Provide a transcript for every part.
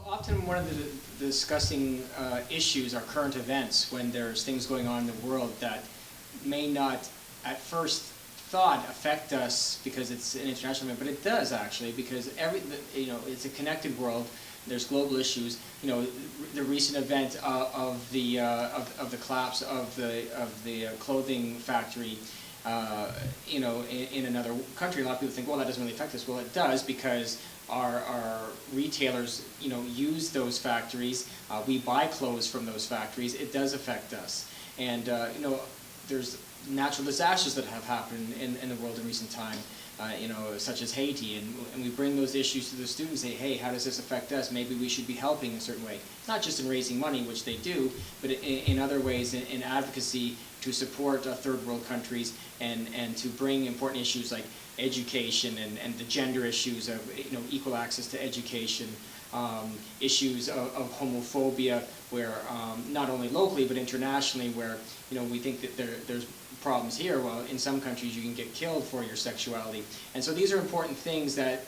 Well, often one of the discussing issues are current events when there's things going on in the world that may not at first thought affect us because it's an international event, but it does actually, because it's a connected world. There's global issues. The recent event of the collapse of the clothing factory, in another country. A lot of people think, well, that doesn't really affect us. Well, it does, because our retailers, use those factories. We buy clothes from those factories. It does affect us, and there's natural disasters that have happened in the world in recent time, such as Haiti, and we bring those issues to the students. Say, hey, how does this affect us? Maybe we should be helping in a certain way, not just in raising money, which they do, but in other ways, in advocacy to support third world countries, and to bring important issues like education and the gender issues of equal access to education, issues of homophobia, where not only locally but internationally, where we think that there's problems here. Well, in some countries you can get killed for your sexuality, and so these are important things that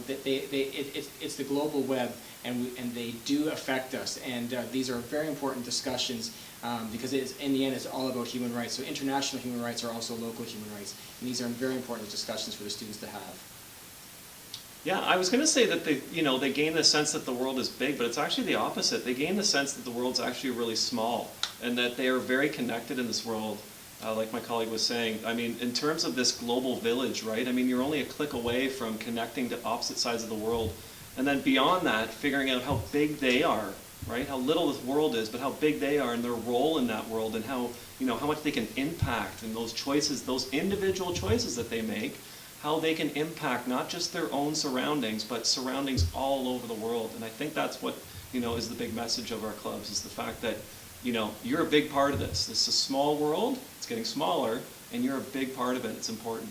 that it's the global web, and they do affect us, and these are very important discussions, because in the end it's all about human rights. So international human rights are also local human rights, and these are very important discussions for the students to have. Yeah, I was going to say that they gain the sense that the world is big, but it's actually the opposite. They gain the sense that the world's actually really small, and that they are very connected in this world. Like my colleague was saying, I mean, in terms of this global village, right? I mean, you're only a click away from connecting to opposite sides of the world, and then beyond that, figuring out how big they are, right? How little this world is, but how big they are and their role in that world, and how how much they can impact, and those choices, those individual choices that they make, how they can impact not just their own surroundings, but surroundings all over the world. And I think that's what is the big message of our clubs, is the fact that you're a big part of this. This is a small world, it's getting smaller, and you're a big part of it. It's important.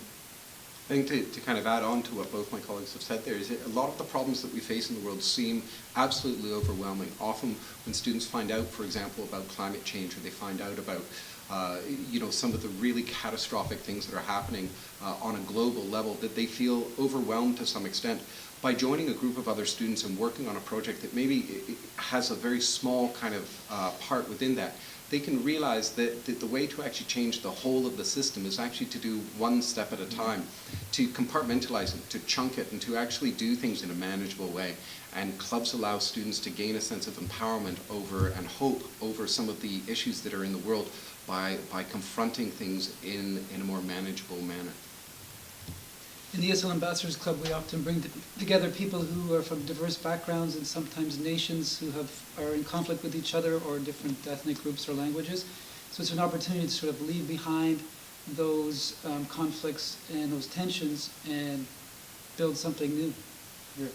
I think to kind of add on to what both my colleagues have said there, is that a lot of the problems that we face in the world seem absolutely overwhelming. Often when students find out, for example, about climate change, or they find out about some of the really catastrophic things that are happening on a global level, that they feel overwhelmed to some extent. By joining a group of other students and working on a project that maybe has a very small kind of part within that, they can realize that the way to actually change the whole of the system is actually to do one step at a time, to compartmentalize it, to chunk it, and to actually do things in a manageable way. And clubs allow students to gain a sense of empowerment over and hope over some of the issues that are in the world by confronting things in a more manageable manner. In the ESL Ambassadors Club, we often bring together people who are from diverse backgrounds, and sometimes nations who are in conflict with each other, or different ethnic groups or languages. So it's an opportunity to sort of leave behind those conflicts and those tensions and build something new here.